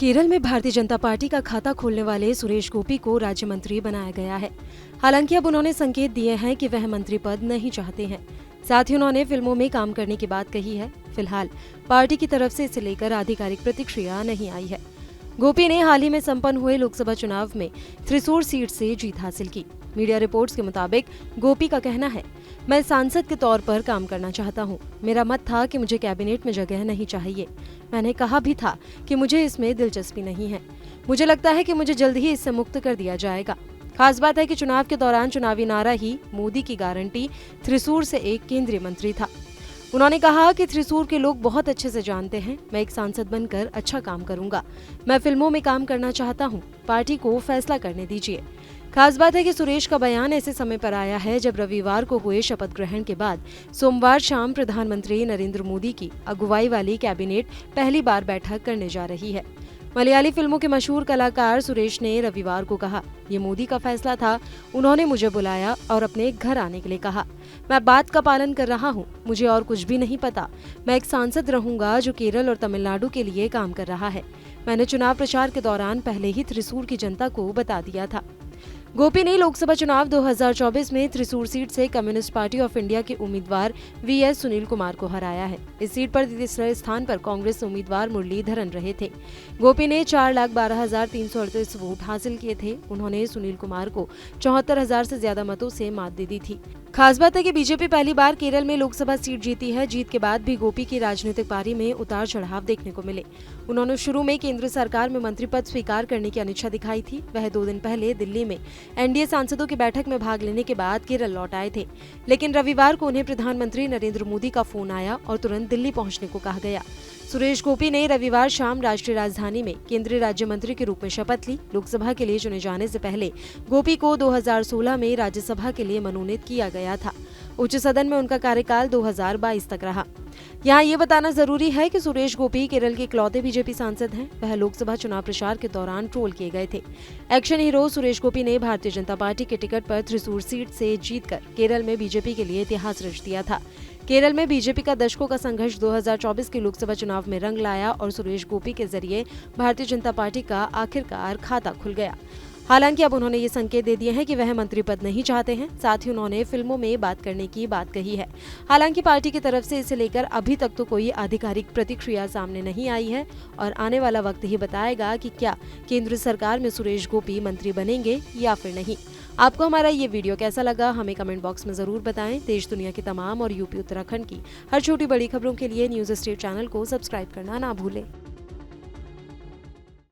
केरल में भारतीय जनता पार्टी का खाता खोलने वाले सुरेश गोपी को राज्य मंत्री बनाया गया है। हालांकि अब उन्होंने संकेत दिए हैं कि वह मंत्री पद नहीं चाहते हैं। साथ ही उन्होंने फिल्मों में काम करने की बात कही है। फिलहाल पार्टी की तरफ से इसे लेकर आधिकारिक प्रतिक्रिया नहीं आई है। गोपी ने हाल ही में संपन्न हुए लोकसभा चुनाव में थ्रिसूर सीट से जीत हासिल की। मीडिया रिपोर्ट्स के मुताबिक गोपी का कहना है, मैं सांसद के तौर पर काम करना चाहता हूं। मेरा मत था कि मुझे कैबिनेट में जगह नहीं चाहिए। मैंने कहा भी था कि मुझे इसमें दिलचस्पी नहीं है। मुझे लगता है कि मुझे जल्द ही इससे मुक्त कर दिया जाएगा। खास बात है कि चुनाव के दौरान चुनावी नारा ही मोदी की गारंटी थ्रिसूर से एक केंद्रीय मंत्री था। उन्होंने कहा कि थ्रिसूर के लोग बहुत अच्छे से जानते हैं, मैं एक सांसद बनकर अच्छा काम करूंगा। मैं फिल्मों में काम करना चाहता हूं। पार्टी को फैसला करने दीजिए। खास बात है कि सुरेश का बयान ऐसे समय पर आया है जब रविवार को हुए शपथ ग्रहण के बाद सोमवार शाम प्रधानमंत्री नरेंद्र मोदी की अगुवाई वाली कैबिनेट पहली बार बैठक करने जा रही है। मलयाली फिल्मों के मशहूर कलाकार सुरेश ने रविवार को कहा, ये मोदी का फैसला था। उन्होंने मुझे बुलाया और अपने घर आने के लिए कहा। मैं बात का पालन कर रहा हूँ। मुझे और कुछ भी नहीं पता। मैं एक सांसद रहूंगा जो केरल और तमिलनाडु के लिए काम कर रहा है। मैंने चुनाव प्रचार के दौरान पहले ही थ्रिसूर की जनता को बता दिया था। गोपी ने लोकसभा चुनाव 2024 में थ्रिसूर सीट से कम्युनिस्ट पार्टी ऑफ इंडिया के उम्मीदवार वीएस सुनील कुमार को हराया है। इस सीट पर तीसरे स्थान पर कांग्रेस उम्मीदवार मुरलीधरन रहे थे। गोपी ने 4,12,338 वोट हासिल किए थे। उन्होंने सुनील कुमार को 74,000 से ज्यादा मतों से मात दे दी थी। खास बात है कि बीजेपी पहली बार केरल में लोकसभा सीट जीती है। जीत के बाद भी गोपी की राजनीतिक पारी में उतार चढ़ाव देखने को मिले। उन्होंने शुरू में केंद्र सरकार में मंत्री पद स्वीकार करने की अनिच्छा दिखाई थी। वह 2 दिन पहले दिल्ली में एनडीए सांसदों की बैठक में भाग लेने के बाद केरल लौट आए थे, लेकिन रविवार को उन्हें प्रधानमंत्री नरेंद्र मोदी का फोन आया और तुरंत दिल्ली पहुंचने को कहा गया। सुरेश गोपी ने रविवार शाम राष्ट्रीय राजधानी में केंद्रीय राज्य मंत्री के रूप में शपथ ली। लोकसभा के लिए चुने जाने से पहले गोपी को 2016 में राज्यसभा के लिए मनोनीत किया गया था। उच्च सदन में उनका कार्यकाल 2022 तक रहा। यहाँ ये बताना जरूरी है कि सुरेश गोपी केरल के इकलौते बीजेपी सांसद हैं। वह लोकसभा चुनाव प्रचार के दौरान ट्रोल किए गए थे। एक्शन हीरो सुरेश गोपी ने भारतीय जनता पार्टी के टिकट पर थ्रिसूर सीट से जीतकर केरल में बीजेपी के लिए इतिहास रच दिया था। केरल में बीजेपी का दशकों का संघर्ष 2024 के लोकसभा चुनाव में रंग लाया और सुरेश गोपी के जरिए भारतीय जनता पार्टी का आखिरकार खाता खुल गया। हालांकि अब उन्होंने ये संकेत दे दिए हैं कि वह मंत्री पद नहीं चाहते हैं। साथ ही उन्होंने फिल्मों में बात करने की बात कही है। हालांकि पार्टी की तरफ से इसे लेकर अभी तक तो कोई आधिकारिक प्रतिक्रिया सामने नहीं आई है और आने वाला वक्त ही बताएगा कि क्या केंद्र सरकार में सुरेश गोपी मंत्री बनेंगे या फिर नहीं। आपको हमारा ये वीडियो कैसा लगा, हमें कमेंट बॉक्स में जरूर बताएं। देश दुनिया की तमाम और यूपी उत्तराखंड की हर छोटी बड़ी खबरों के लिए न्यूज स्टेट चैनल को सब्सक्राइब करना ना भूलें।